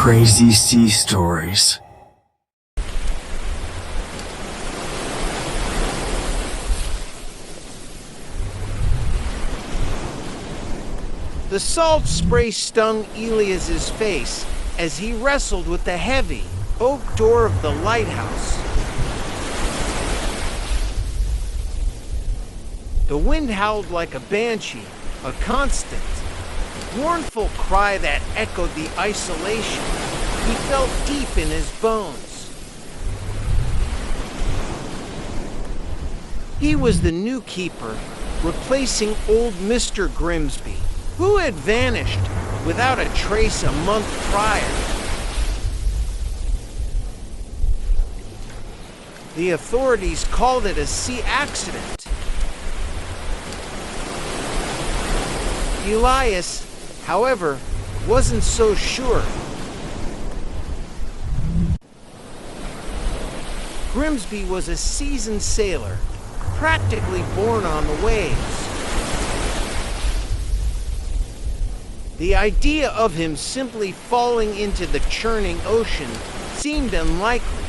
Crazy Sea Stories. The salt spray stung Elias's face as he wrestled with the heavy oak door of the lighthouse. The wind howled like a banshee, a constant, mournful cry that echoed the isolation he felt deep in his bones. He was the new keeper, replacing old Mr. Grimsby, who had vanished without a trace a month prior. The authorities called it a sea accident. Elias, however, wasn't so sure. Grimsby was a seasoned sailor, practically born on the waves. The idea of him simply falling into the churning ocean seemed unlikely.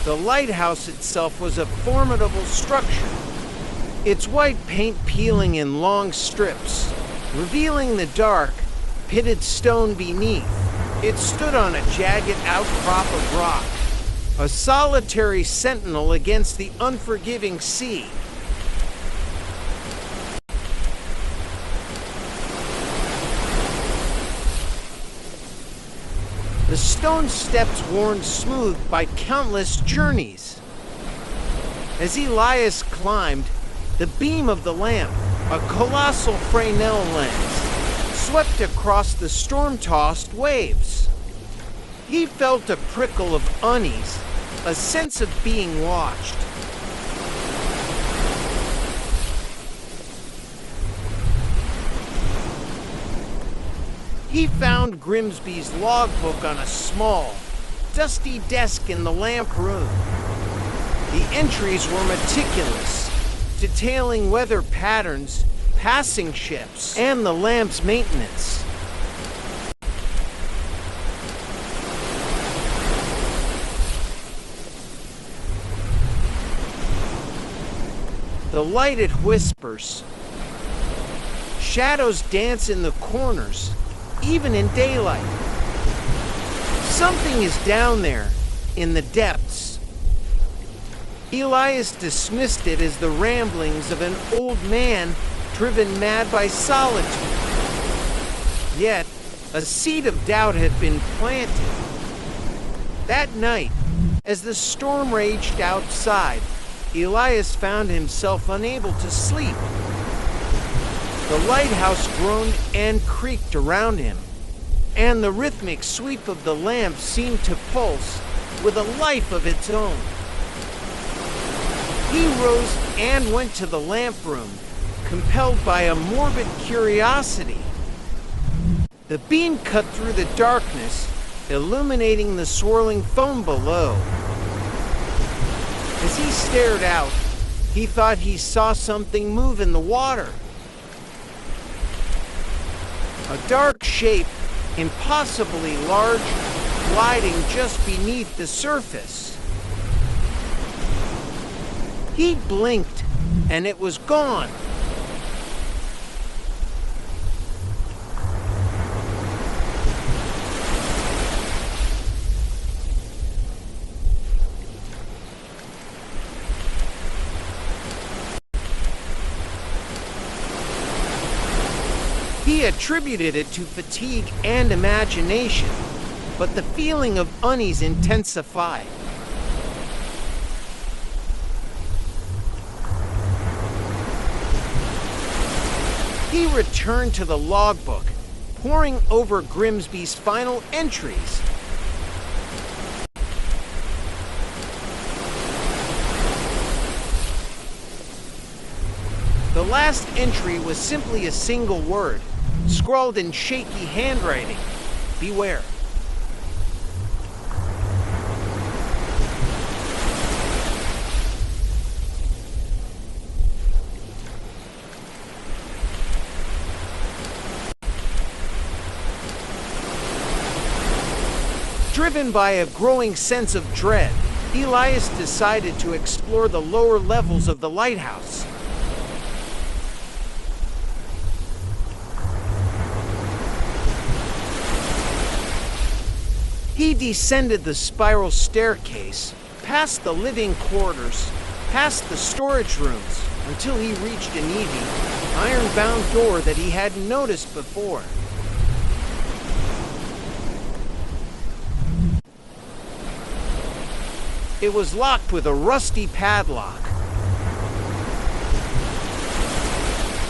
The lighthouse itself was a formidable structure, its white paint peeling in long strips, revealing the dark, pitted stone beneath. It stood on a jagged outcrop of rock, a solitary sentinel against the unforgiving sea. The stone steps worn smooth by countless journeys. As Elias climbed, the beam of the lamp, a colossal Fresnel lens, swept across the storm-tossed waves. He felt a prickle of unease, a sense of being watched. He found Grimsby's logbook on a small, dusty desk in the lamp room. The entries were meticulous, detailing weather patterns, passing ships, and the lamp's maintenance. The lighted whispers. Shadows dance in the corners, even in daylight. Something is down there, in the depths. Elias dismissed it as the ramblings of an old man driven mad by solitude. Yet, a seed of doubt had been planted. That night, as the storm raged outside, Elias found himself unable to sleep. The lighthouse groaned and creaked around him, and the rhythmic sweep of the lamp seemed to pulse with a life of its own. He rose and went to the lamp room, compelled by a morbid curiosity. The beam cut through the darkness, illuminating the swirling foam below. As he stared out, he thought he saw something move in the water. A dark shape, impossibly large, gliding just beneath the surface. He blinked, and it was gone. He attributed it to fatigue and imagination, but the feeling of unease intensified. He returned to the logbook, poring over Grimsby's final entries. The last entry was simply a single word, scrawled in shaky handwriting: beware. Driven by a growing sense of dread, Elias decided to explore the lower levels of the lighthouse. He descended the spiral staircase, past the living quarters, past the storage rooms, until he reached an heavy, iron-bound door that he hadn't noticed before. It was locked with a rusty padlock.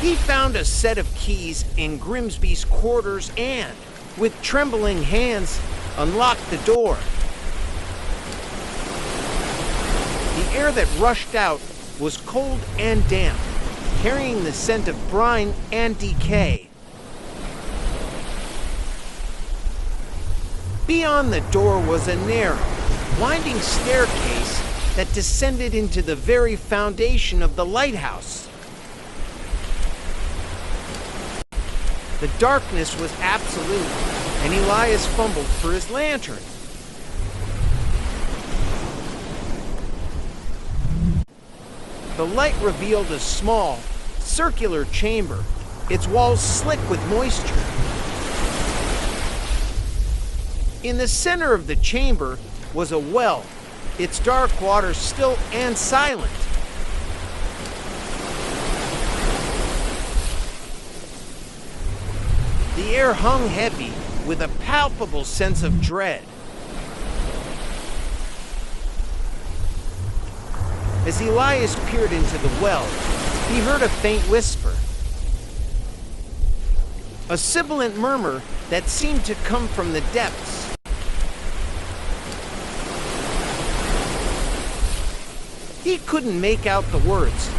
He found a set of keys in Grimsby's quarters and, with trembling hands, unlocked the door. The air that rushed out was cold and damp, carrying the scent of brine and decay. Beyond the door was a narrow, winding staircase that descended into the very foundation of the lighthouse. The darkness was absolute, and Elias fumbled for his lantern. The light revealed a small, circular chamber, its walls slick with moisture. In the center of the chamber was a well, its dark water still and silent. The air hung heavy with a palpable sense of dread. As Elias peered into the well, he heard a faint whisper. A sibilant murmur that seemed to come from the depths. He couldn't make out the words,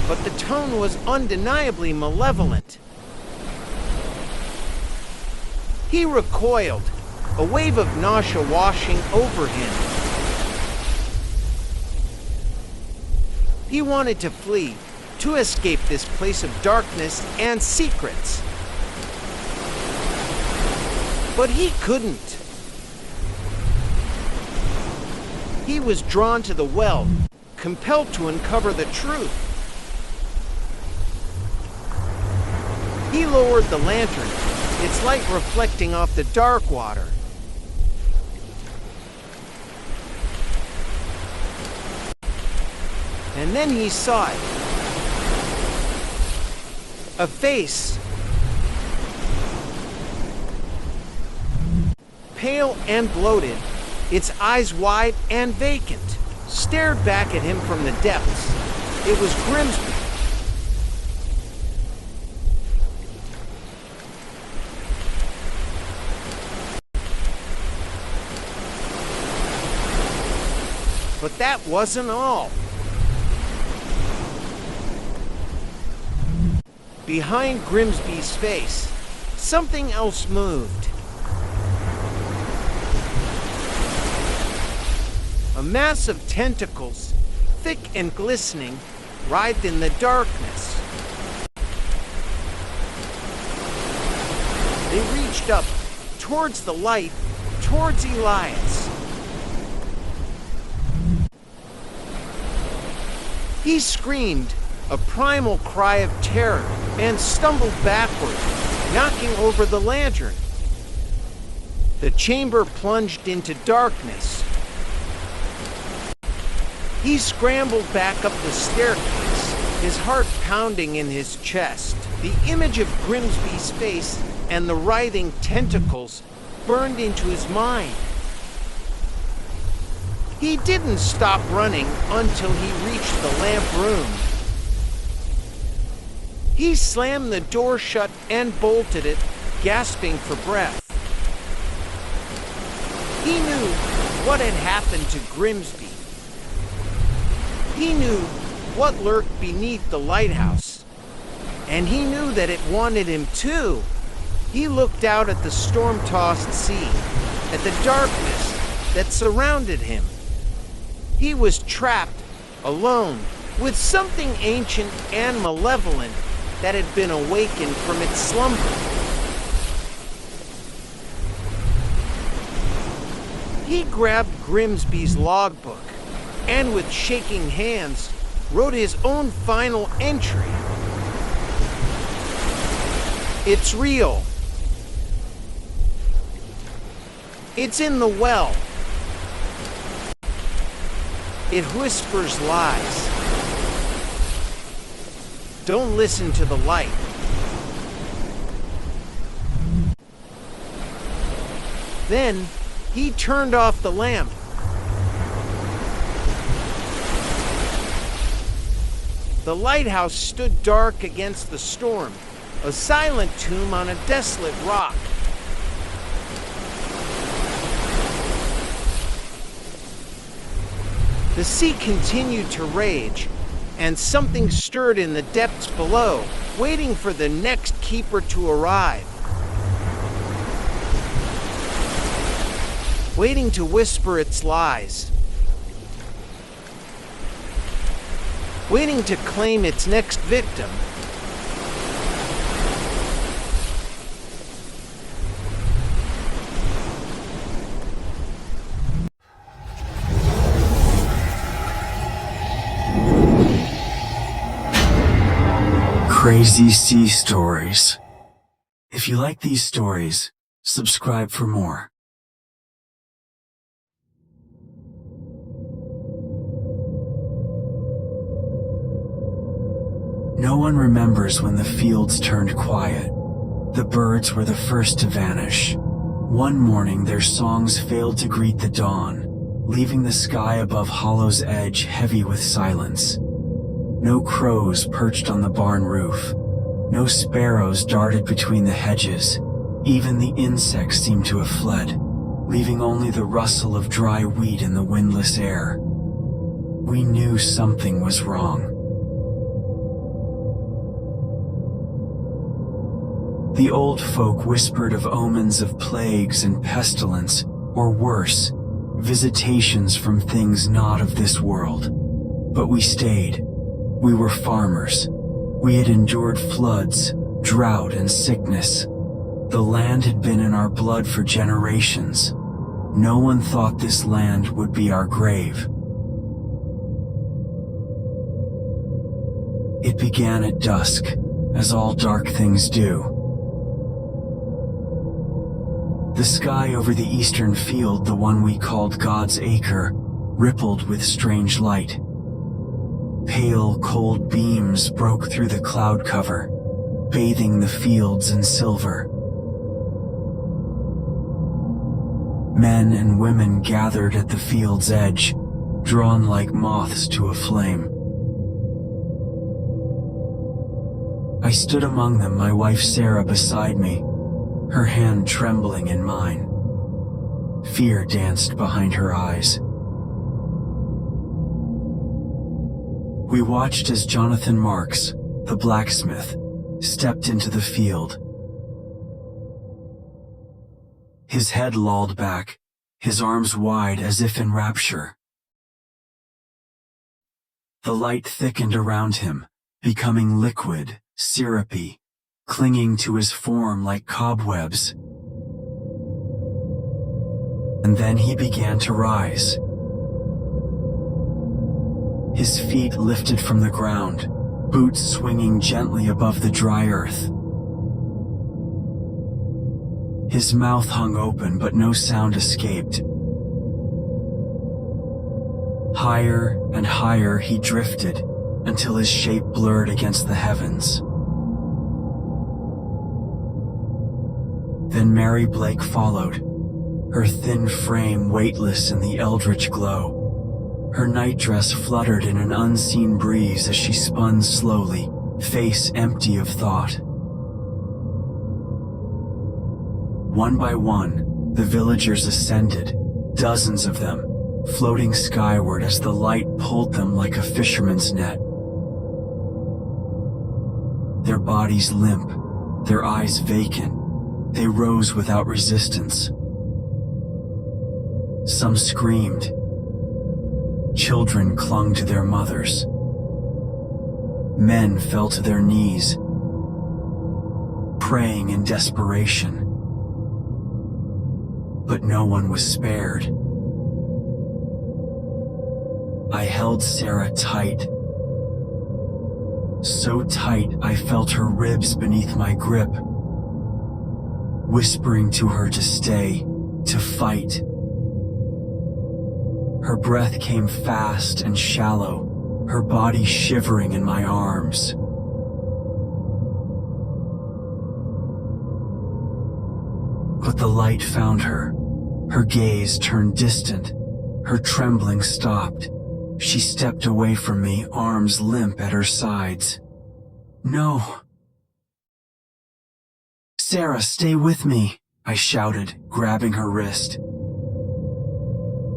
but the tone was undeniably malevolent. He recoiled, a wave of nausea washing over him. He wanted to flee, to escape this place of darkness and secrets. But he couldn't. He was drawn to the well, compelled to uncover the truth. He lowered the lantern, its light reflecting off the dark water. And then he saw it. A face. Pale and bloated, its eyes wide and vacant, stared back at him from the depths. It was Grimsby. But that wasn't all. Behind Grimsby's face, something else moved. A mass of tentacles, thick and glistening, writhed in the darkness. They reached up, towards the light, towards Elias. He screamed, a primal cry of terror, and stumbled backward, knocking over the lantern. The chamber plunged into darkness. He scrambled back up the staircase, his heart pounding in his chest. The image of Grimsby's face and the writhing tentacles burned into his mind. He didn't stop running until he reached the lamp room. He slammed the door shut and bolted it, gasping for breath. He knew what had happened to Grimsby. He knew what lurked beneath the lighthouse, and he knew that it wanted him too. He looked out at the storm-tossed sea, at the darkness that surrounded him. He was trapped, alone, with something ancient and malevolent that had been awakened from its slumber. He grabbed Grimsby's logbook and with shaking hands wrote his own final entry. It's real. It's in the well. It whispers lies. Don't listen to the light. Then he turned off the lamp. The lighthouse stood dark against the storm, a silent tomb on a desolate rock. The sea continued to rage, and something stirred in the depths below, waiting for the next keeper to arrive. Waiting to whisper its lies. Waiting to claim its next victim. Crazy Sea Stories. If you like these stories, subscribe for more. No one remembers when the fields turned quiet. The birds were the first to vanish. One morning their songs failed to greet the dawn, leaving the sky above Hollow's edge heavy with silence. No crows perched on the barn roof. No sparrows darted between the hedges. Even the insects seemed to have fled, leaving only the rustle of dry wheat in the windless air. We knew something was wrong. The old folk whispered of omens of plagues and pestilence, or worse, visitations from things not of this world. But we stayed. We were farmers. We had endured floods, drought, and sickness. The land had been in our blood for generations. No one thought this land would be our grave. It began at dusk, as all dark things do. The sky over the eastern field, the one we called God's Acre, rippled with strange light. Pale, cold beams broke through the cloud cover, bathing the fields in silver. Men and women gathered at the field's edge, drawn like moths to a flame. I stood among them, my wife Sarah beside me, her hand trembling in mine. Fear danced behind her eyes. We watched as Jonathan Marks, the blacksmith, stepped into the field. His head lolled back, his arms wide as if in rapture. The light thickened around him, becoming liquid, syrupy, clinging to his form like cobwebs. And then he began to rise. His feet lifted from the ground, boots swinging gently above the dry earth. His mouth hung open, but no sound escaped. Higher and higher he drifted, until his shape blurred against the heavens. Then Mary Blake followed, her thin frame weightless in the eldritch glow. Her nightdress fluttered in an unseen breeze as she spun slowly, face empty of thought. One by one, the villagers ascended, dozens of them, floating skyward as the light pulled them like a fisherman's net. Their bodies limp, their eyes vacant, they rose without resistance. Some screamed. Children clung to their mothers. Men fell to their knees, praying in desperation. But no one was spared. I held Sarah tight. So tight I felt her ribs beneath my grip, whispering to her to stay, to fight. Her breath came fast and shallow, her body shivering in my arms. But the light found her. Her gaze turned distant. Her trembling stopped. She stepped away from me, arms limp at her sides. "No." "Sarah, stay with me," I shouted, grabbing her wrist.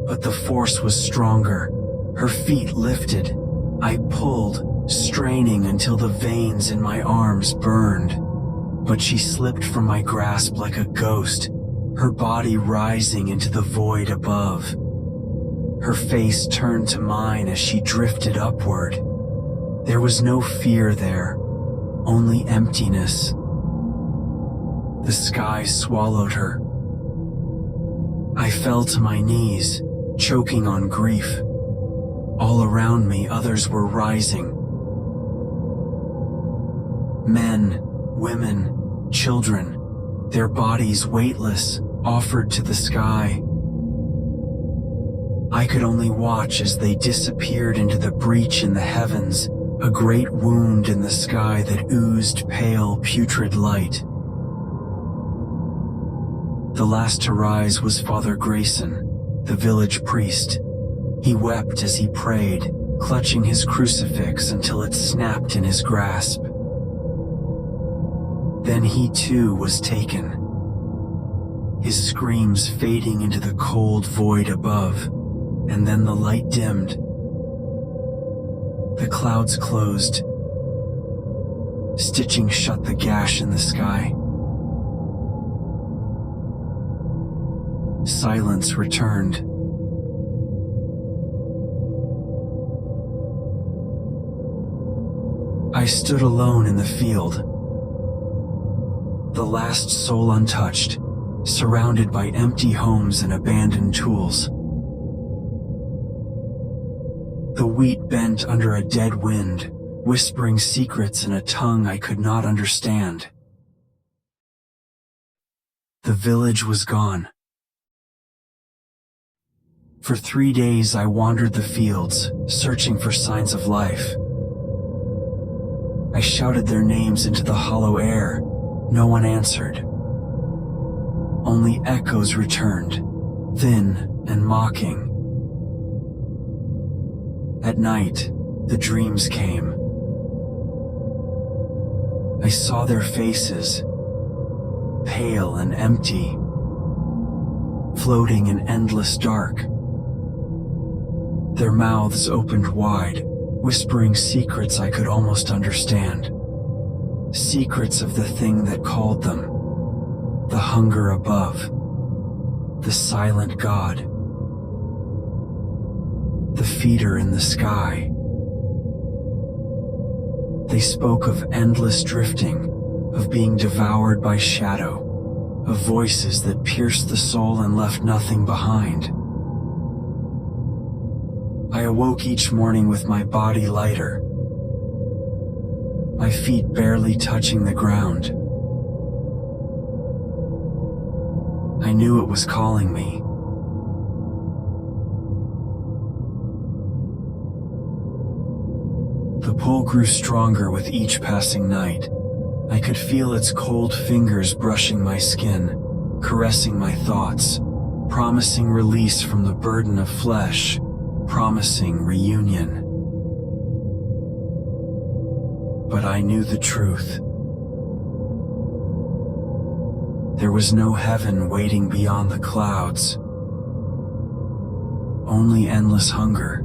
But the force was stronger. Her feet lifted. I pulled, straining until the veins in my arms burned. But she slipped from my grasp like a ghost, her body rising into the void above. Her face turned to mine as she drifted upward. There was no fear there, only emptiness. The sky swallowed her. I fell to my knees, choking on grief. All around me, others were rising. Men, women, children, their bodies weightless, offered to the sky. I could only watch as they disappeared into the breach in the heavens, a great wound in the sky that oozed pale, putrid light. The last to rise was Father Grayson, the village priest. He wept as he prayed, clutching his crucifix until it snapped in his grasp. Then he too was taken, his screams fading into the cold void above, and then the light dimmed. The clouds closed, stitching shut the gash in the sky. Silence returned. I stood alone in the field, the last soul untouched, surrounded by empty homes and abandoned tools. The wheat bent under a dead wind, whispering secrets in a tongue I could not understand. The village was gone. For 3 days I wandered the fields, searching for signs of life. I shouted their names into the hollow air. No one answered. Only echoes returned, thin and mocking. At night, the dreams came. I saw their faces, pale and empty, floating in endless dark. Their mouths opened wide, whispering secrets I could almost understand. Secrets of the thing that called them, the hunger above, the silent God, the feeder in the sky. They spoke of endless drifting, of being devoured by shadow, of voices that pierced the soul and left nothing behind. I awoke each morning with my body lighter, my feet barely touching the ground. I knew it was calling me. The pull grew stronger with each passing night. I could feel its cold fingers brushing my skin, caressing my thoughts, promising release from the burden of flesh, promising reunion. But I knew the truth. There was no heaven waiting beyond the clouds. Only endless hunger.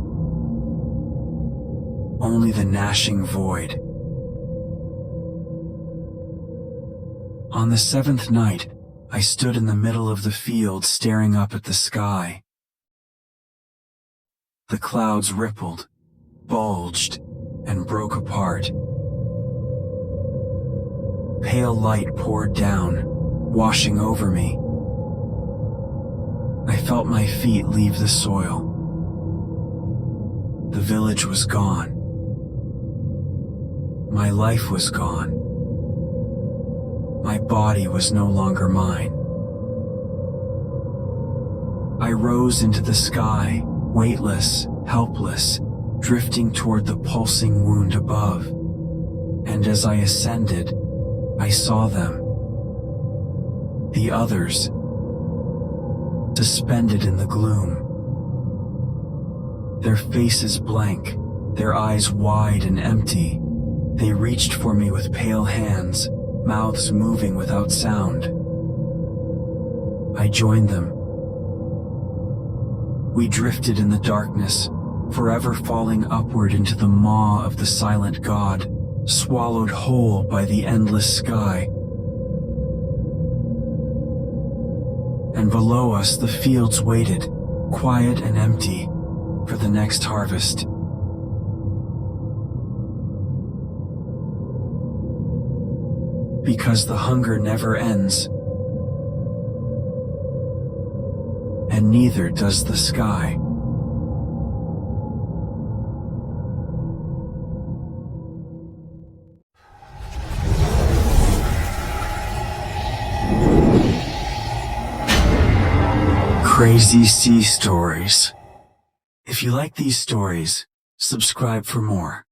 Only the gnashing void. On the 7th night, I stood in the middle of the field staring up at the sky. The clouds rippled, bulged, and broke apart. Pale light poured down, washing over me. I felt my feet leave the soil. The village was gone. My life was gone. My body was no longer mine. I rose into the sky, weightless, helpless, drifting toward the pulsing wound above. And as I ascended, I saw them. The others, suspended in the gloom. Their faces blank, their eyes wide and empty. They reached for me with pale hands, mouths moving without sound. I joined them. We drifted in the darkness, forever falling upward into the maw of the silent god, swallowed whole by the endless sky. And below us the fields waited, quiet and empty, for the next harvest. Because the hunger never ends, and neither does the sky. Crazy Sea Stories. If you like these stories, subscribe for more.